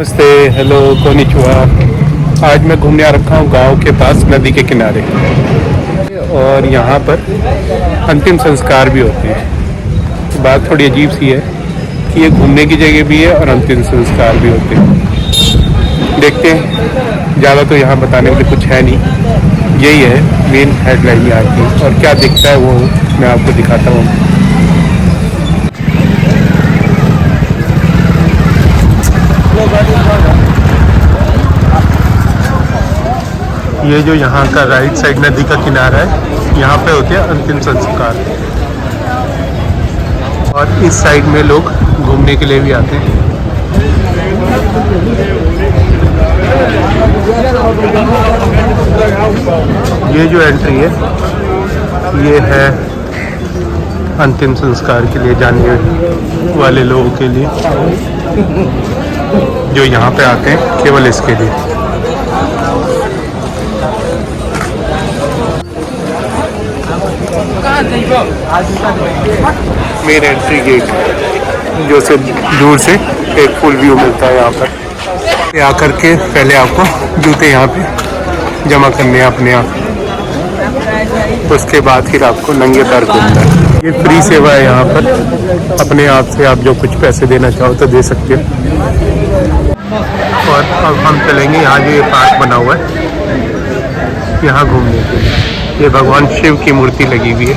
नमस्ते, hello, konnichiwa. आज मैं घूमने आ रखा हूँ गांव के पास नदी के किनारे, और यहाँ पर अंतिम संस्कार भी होते हैं। बात थोड़ी अजीब सी है कि ये घूमने की जगह भी है और अंतिम संस्कार भी होते हैं। देखते हैं, ज़्यादा तो यहाँ बताने के लिए कुछ है नहीं, यही है मेन हेडलाइन यहाँ की, और क्या दिखता है वो मैं आपको दिखाता हूँ। ये जो यहाँ का राइट साइड नदी का किनारा है, यहाँ पे होते हैं अंतिम संस्कार, और इस साइड में लोग घूमने के लिए भी आते हैं। ये जो एंट्री है ये है अंतिम संस्कार के लिए जाने वाले लोगों के लिए, जो यहाँ पे आते हैं केवल इसके लिए। मेन एंट्री गेट, जो से दूर से एक फुल व्यू मिलता है यहाँ पर। आकर के पहले आपको जूते यहाँ पे जमा करने हैं अपने आप, उसके बाद फिर आपको नंगे पैर घूमना है। ये फ्री सेवा है यहाँ पर, अपने आप से आप जो कुछ पैसे देना चाहो तो दे सकते हो। और अब हम चलेंगे यहाँ जो ये पार्क बना हुआ है, यहाँ घूमने के लिए। ये भगवान शिव की मूर्ति लगी हुई है,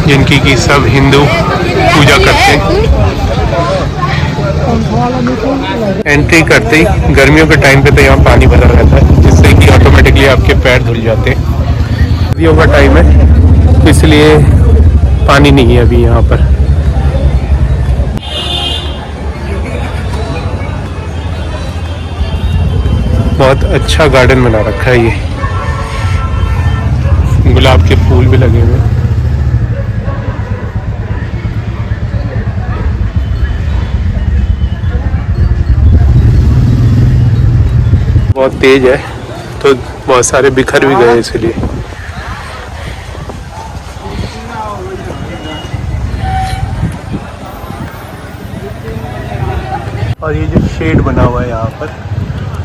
जिनकी की सब हिंदू पूजा करते हैं। एंट्री करते ही गर्मियों के टाइम पे तो यहाँ पानी भरा रहता है, जिससे कि ऑटोमेटिकली आपके पैर धुल जाते हैं। सर्दियों का टाइम है, इसलिए पानी नहीं है अभी यहाँ पर। बहुत अच्छा गार्डन बना रखा है, ये गुलाब के फूल भी लगे हुए हैं। बहुत तेज है तो बहुत सारे बिखर भी गए इसलिए। और ये जो शेड बना हुआ है यहाँ पर,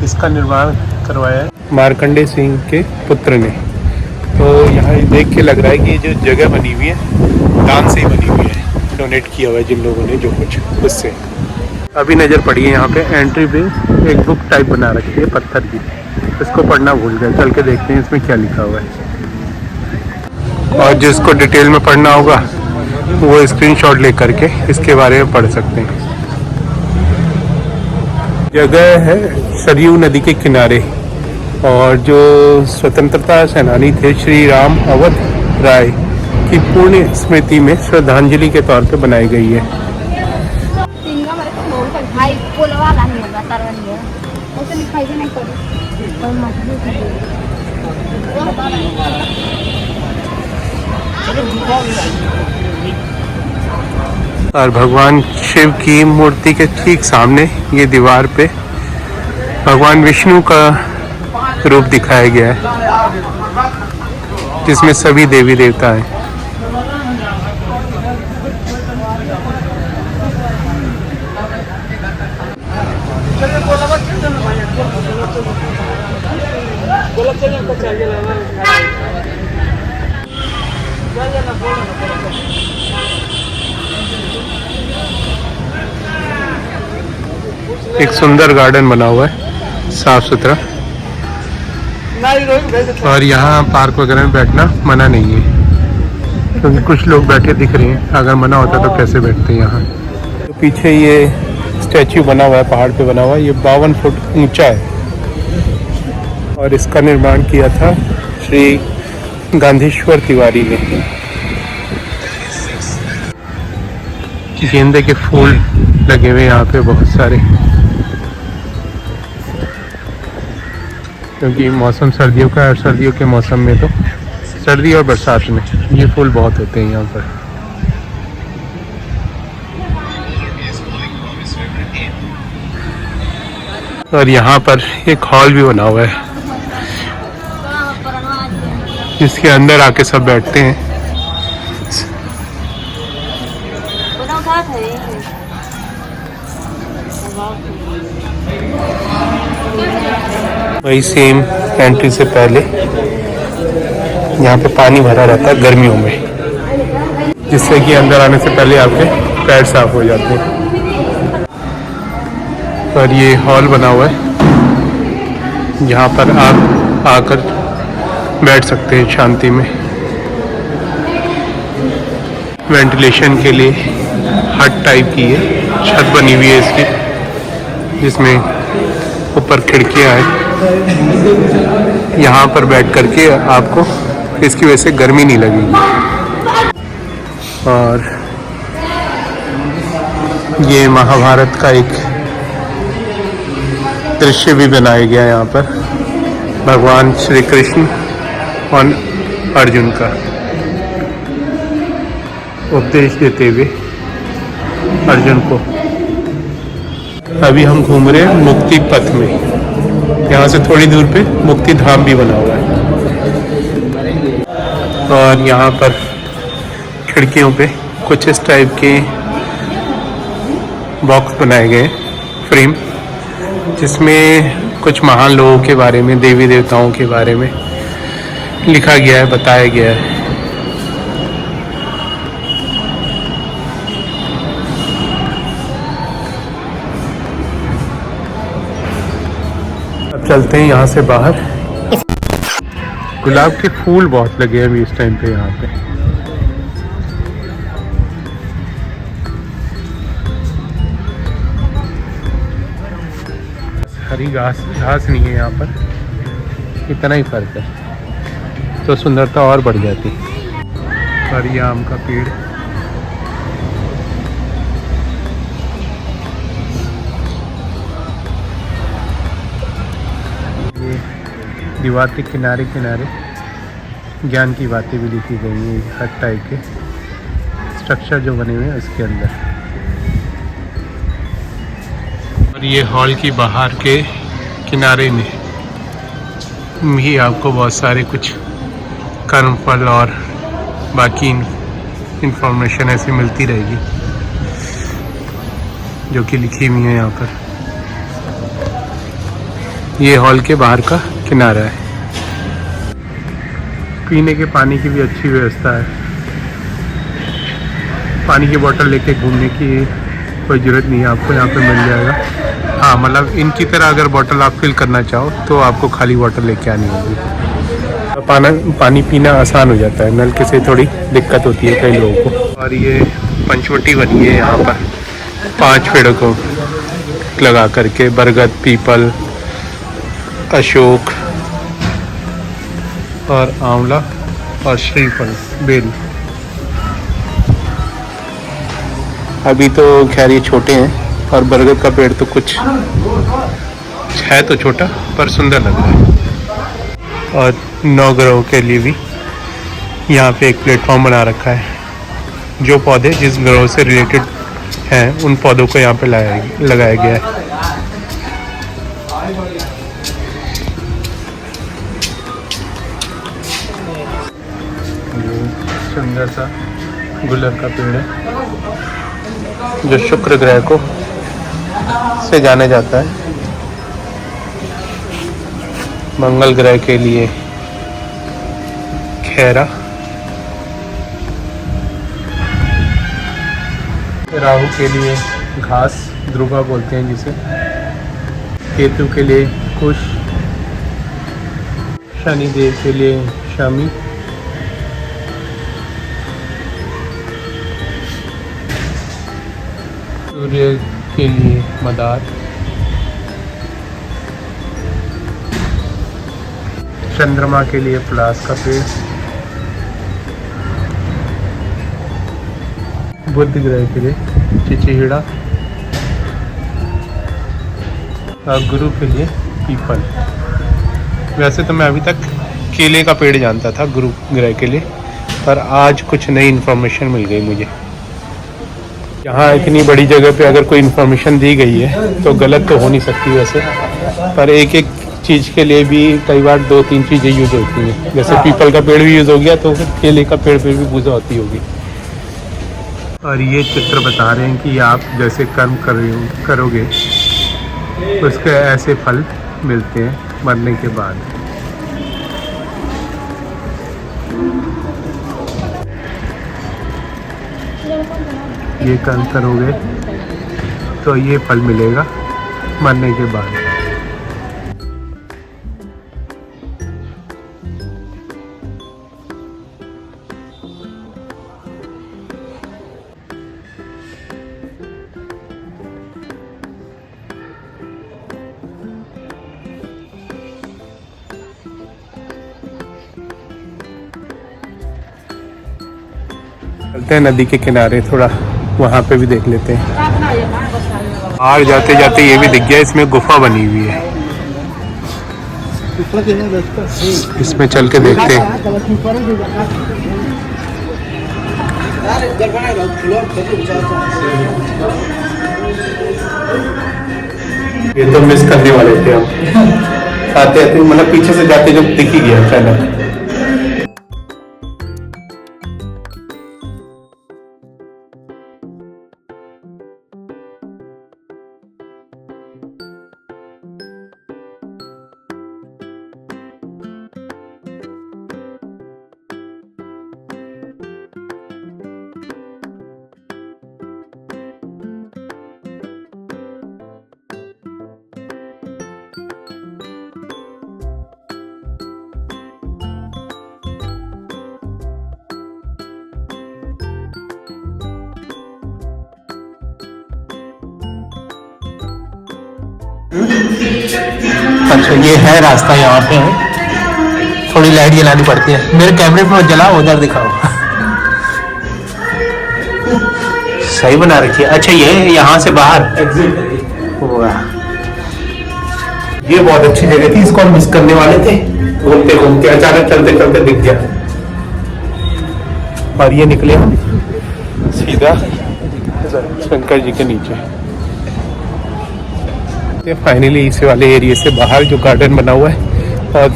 इसका निर्माण करवाया है मार्कंडे सिंह के पुत्र ने। तो यहाँ देख के लग रहा है कि ये जो जगह बनी हुई है दान से ही बनी हुई है, डोनेट किया हुआ है जिन लोगों ने जो कुछ उससे। अभी नज़र पड़ी है यहाँ पे एंट्री पे एक बुक टाइप बना रखी है पत्थर की, इसको पढ़ना भूल गए, चल के देखते हैं इसमें क्या लिखा हुआ है। और जिसको डिटेल में पढ़ना होगा वो स्क्रीनशॉट ले करके इसके बारे में पढ़ सकते हैं। जगह है सरयू नदी के किनारे, और जो स्वतंत्रता सेनानी थे श्री राम अवध राय की पुण्य स्मृति में श्रद्धांजलि के तौर पे बनाई गई है। और भगवान शिव की मूर्ति के ठीक सामने ये दीवार पे भगवान विष्णु का रूप दिखाया गया है, जिसमें सभी देवी देवता हैं। एक सुंदर गार्डन बना हुआ है, साफ सुथरा, और यहाँ पार्क वगैरह में बैठना मना नहीं है, क्योंकि कुछ लोग बैठे दिख रहे हैं। अगर मना होता तो कैसे बैठते हैं यहाँ। तो पीछे ये स्टैच्यू बना हुआ है, पहाड़ पे बना हुआ है, ये 52 फुट ऊंचा है, और इसका निर्माण किया था श्री गांधीश्वर तिवारी ने। गेंदे के फूल लगे हुए यहाँ पे बहुत सारे, क्योंकि मौसम सर्दियों का है, और सर्दियों के मौसम में तो सर्दी और बरसात में ये फूल बहुत होते हैं यहाँ पर। और यहाँ पर एक हॉल भी बना हुआ है, जिसके अंदर आके सब बैठते हैं। वही सेम एंट्री से पहले यहाँ पे पानी भरा रहता है गर्मियों में, जिससे कि अंदर आने से पहले आपके पैर साफ हो जाते हैं। और ये हॉल बना हुआ है, यहाँ पर आप आकर बैठ सकते हैं शांति में। वेंटिलेशन के लिए हट टाइप की है, छत बनी हुई है इसकी, जिसमें ऊपर खिड़कियाँ हैं। यहाँ पर बैठ करके आपको इसकी वजह से गर्मी नहीं लगेगी। और ये महाभारत का एक दृश्य भी बनाया गया है यहाँ पर, भगवान श्री कृष्ण और अर्जुन का उपदेश देते हुए अर्जुन को। अभी हम घूम रहे हैं मुक्ति पथ में, यहाँ से थोड़ी दूर पे मुक्ति धाम भी बना हुआ है। और यहाँ पर खिड़कियों पे कुछ इस टाइप के बॉक्स बनाए गए फ्रेम, जिसमें कुछ महान लोगों के बारे में, देवी देवताओं के बारे में लिखा गया है, बताया गया है। अब चलते हैं यहाँ से बाहर। गुलाब के फूल बहुत लगे हैं अभी इस टाइम पे यहाँ पे। हरी घास नहीं है यहाँ पर, इतना ही फर्क है, तो सुंदरता और बढ़ जाती। और ये आम का पेड़, ये दीवार के किनारे किनारे ज्ञान की बातें भी लिखी गई हैं, हर टाइप के स्ट्रक्चर जो बने हुए हैं उसके अंदर। और ये हॉल की बाहर के किनारे में भी आपको बहुत सारे कुछ कर्मफल और बाकी इंफॉर्मेशन ऐसी मिलती रहेगी, जो कि लिखी हुई है यहाँ पर। ये हॉल के बाहर का किनारा है। पीने के पानी की भी अच्छी व्यवस्था है, पानी की बोतल लेके घूमने की कोई ज़रूरत नहीं है, आपको यहाँ पे मिल जाएगा। हाँ, मतलब इनकी तरह अगर बोतल आप फिल करना चाहो तो आपको खाली बोतल लेके आनी होगी। पानी पीना आसान हो जाता है, नलके से थोड़ी दिक्कत होती है कई लोगों को। और ये पंचवटी बनी है यहाँ पर 5 पेड़ों को लगा करके, बरगद, पीपल, अशोक और आंवला और श्रीफल, बेल। अभी तो खैर ये छोटे हैं, और बरगद का पेड़ तो कुछ है तो छोटा पर सुंदर लग रहा है। और नवग्रहों के लिए भी यहाँ पे एक प्लेटफॉर्म बना रखा है, जो पौधे जिस ग्रहों से रिलेटेड हैं उन पौधों को यहाँ पे लगाया गया है। सुंदर सा गुलर का पेड़ है, जो शुक्र ग्रह को से जाना जाता है। मंगल ग्रह के लिए खैरा, राहु के लिए घास, ध्रुवा बोलते हैं जिसे, केतु के लिए कुश, शनि देव के लिए शमी, सूर्य के लिए मदार, चंद्रमा के लिए पलास का पेड़, बुध ग्रह के लिए चिचिड़ा, और गुरु के लिए पीपल। वैसे तो मैं अभी तक केले का पेड़ जानता था गुरु ग्रह के लिए, पर आज कुछ नई इन्फॉर्मेशन मिल गई मुझे। यहाँ इतनी बड़ी जगह पे अगर कोई इन्फॉर्मेशन दी गई है तो गलत तो हो नहीं सकती वैसे, पर एक एक चीज़ के लिए भी कई बार 2-3 चीज़ें यूज़ होती हैं। जैसे पीपल का पेड़ भी यूज़ हो गया, तो फिर केले का पेड़ पे भी पूजा होती होगी। और ये चित्र बता रहे हैं कि आप जैसे कर्म करोगे उसके ऐसे फल मिलते हैं मरने के बाद। ये कर्म करोगे तो ये फल मिलेगा मरने के बाद। चलते हैं नदी के किनारे, थोड़ा वहाँ पे भी देख लेते हैं। आगे जाते जाते ये भी दिख गया, इसमें गुफा बनी हुई है, इसमें चल के देखते हैं। ये तो मिस करने वाले थे हम, आते आते मतलब पीछे से जाते जब दिख ही गया अचानक। अच्छा ये है रास्ता, यहाँ पे है, थोड़ी लाइट जलानी पड़ती है। मेरे कैमरे पे मत जलाओ, उधर दिखाओ। सही बना रखी है। अच्छा ये यहाँ से बाहर एग्जिट। वाह, ये बहुत अच्छी जगह थी, इसको हम मिस करने वाले थे। घूमते घूमते अचानक चलते चलते दिख गया और ये निकले हम सीधा शंकर जी के नीचे। फाइनली इस वाले एरिया से बाहर जो गार्डन बना हुआ है और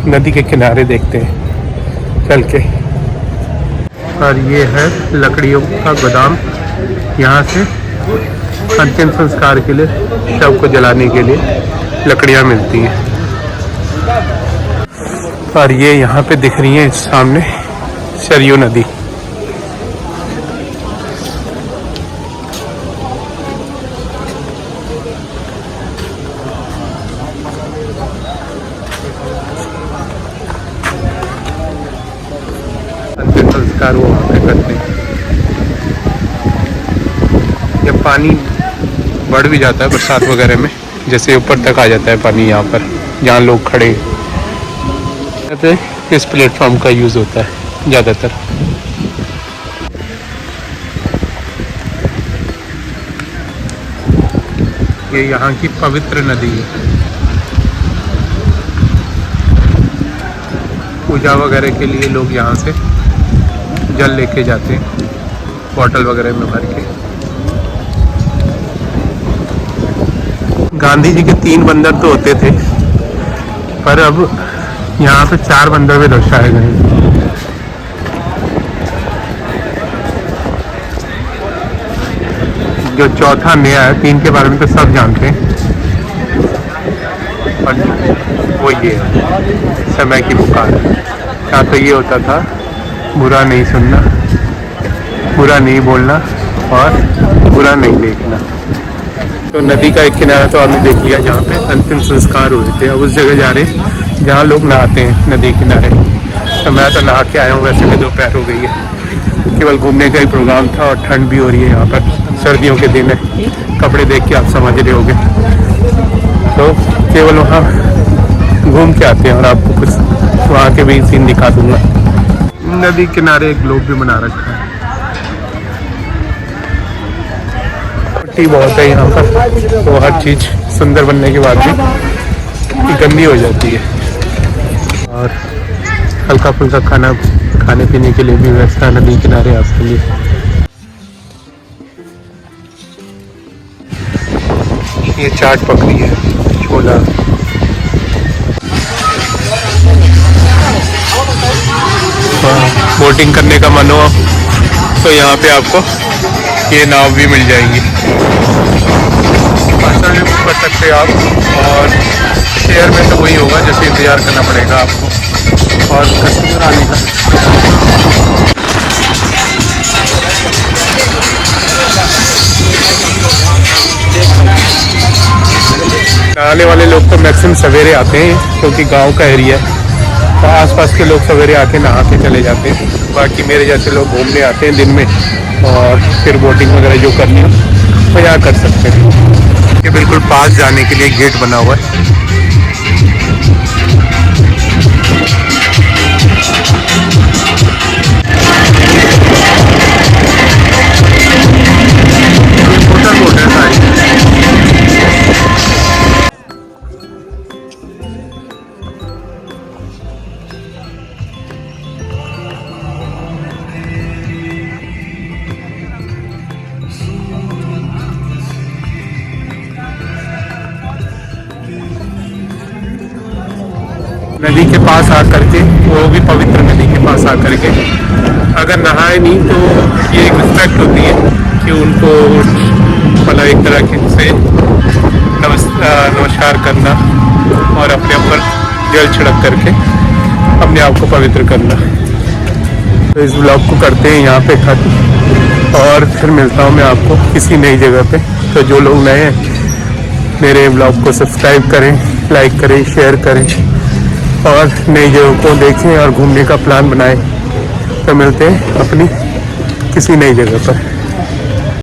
नदी के किनारे देखते हैं चल के। और ये है लकड़ियों का गोदाम, यहाँ से अंतिम संस्कार के लिए, शव को जलाने के लिए लकड़ियाँ मिलती हैं। और ये यहाँ पे दिख रही है सामने सरयू नदी। संस्कार वो वहाँ पे करते हैं। जब पानी बढ़ भी जाता है बरसात वगैरह में, जैसे ऊपर तक आ जाता है पानी, यहाँ पर जहाँ लोग खड़े रहते हैं, इस प्लेटफॉर्म का यूज़ होता है ज़्यादातर। ये यहाँ की पवित्र नदी है, पूजा वगैरह के लिए लोग यहाँ से जल लेके जाते हैं बॉटल वगैरह में भर के। गांधी जी के 3 बंदर तो होते थे, पर अब यहाँ पे 4 बंदर भी दर्शाए गए हैं। जो चौथा नया है, 3 के बारे में तो सब जानते हैं, और वो ये है समय की पुकार। यहाँ तो ये होता था, बुरा नहीं सुनना, बुरा नहीं बोलना और बुरा नहीं देखना। तो नदी का एक किनारा तो आपने देख लिया जहाँ पे अंतिम संस्कार हुए थे। अब उस जगह जा रहे हैं जहाँ लोग नहाते हैं नदी किनारे। तो मैं तो नहा के आया हूँ, वैसे भी दोपहर हो गई है, केवल घूमने का ही प्रोग्राम था और ठंड भी हो रही है यहाँ पर, सर्दियों के दिन है। कपड़े देख के आप समझ रहे होगे। तो केवल वहाँ घूम के आते हैं और आपको कुछ वहाँ के भी सीन दिखा दूँगा। नदी किनारे एक ग्लोब भी बना रखा है। मिट्टी बहुत है यहाँ पर, तो हर चीज़ सुंदर बनने के बाद भी गंदी हो जाती है। और हल्का फुल्का खाना खाने पीने के लिए भी व्यवस्था नदी किनारे आपके लिए। ये चाट पकड़ी है, छोला, बोटिंग करने का मन हो तो यहाँ पे आपको ये नाव भी मिल जाएंगी, पर्सनल भी बुक कर सकते हैं आप। और शेयर में तो वही होगा, जैसे इंतज़ार करना पड़ेगा आपको और कस्टमर आने का। नहाने वाले लोग तो मैक्सिमम सवेरे आते हैं क्योंकि गांव का एरिया है, तो आसपास के लोग सवेरे आके नहा के चले जाते हैं। बाकी मेरे जैसे लोग घूमने आते हैं दिन में और फिर बोटिंग वगैरह जो करनी हो तो यहाँ कर सकते हैं। ये बिल्कुल पास जाने के लिए गेट बना हुआ है। मोटर बोट है सारी। नदी के पास आकर के, वो भी पवित्र नदी के पास आकर के अगर नहाए नहीं तो ये एक रिस्पेक्ट होती है कि उनको मतलब एक तरह के से नमस्कार करना और अपने ऊपर जल छिड़क करके अपने आप को पवित्र करना। तो इस ब्लॉग को करते हैं यहाँ पे खत्म और फिर मिलता हूँ मैं आपको किसी नई जगह पे। तो जो लोग नए हैं मेरे ब्लॉग को सब्सक्राइब करें, लाइक करें, शेयर करें और नई जगहों को देखें और घूमने का प्लान बनाएं। तो मिलते हैं अपनी किसी नई जगह पर।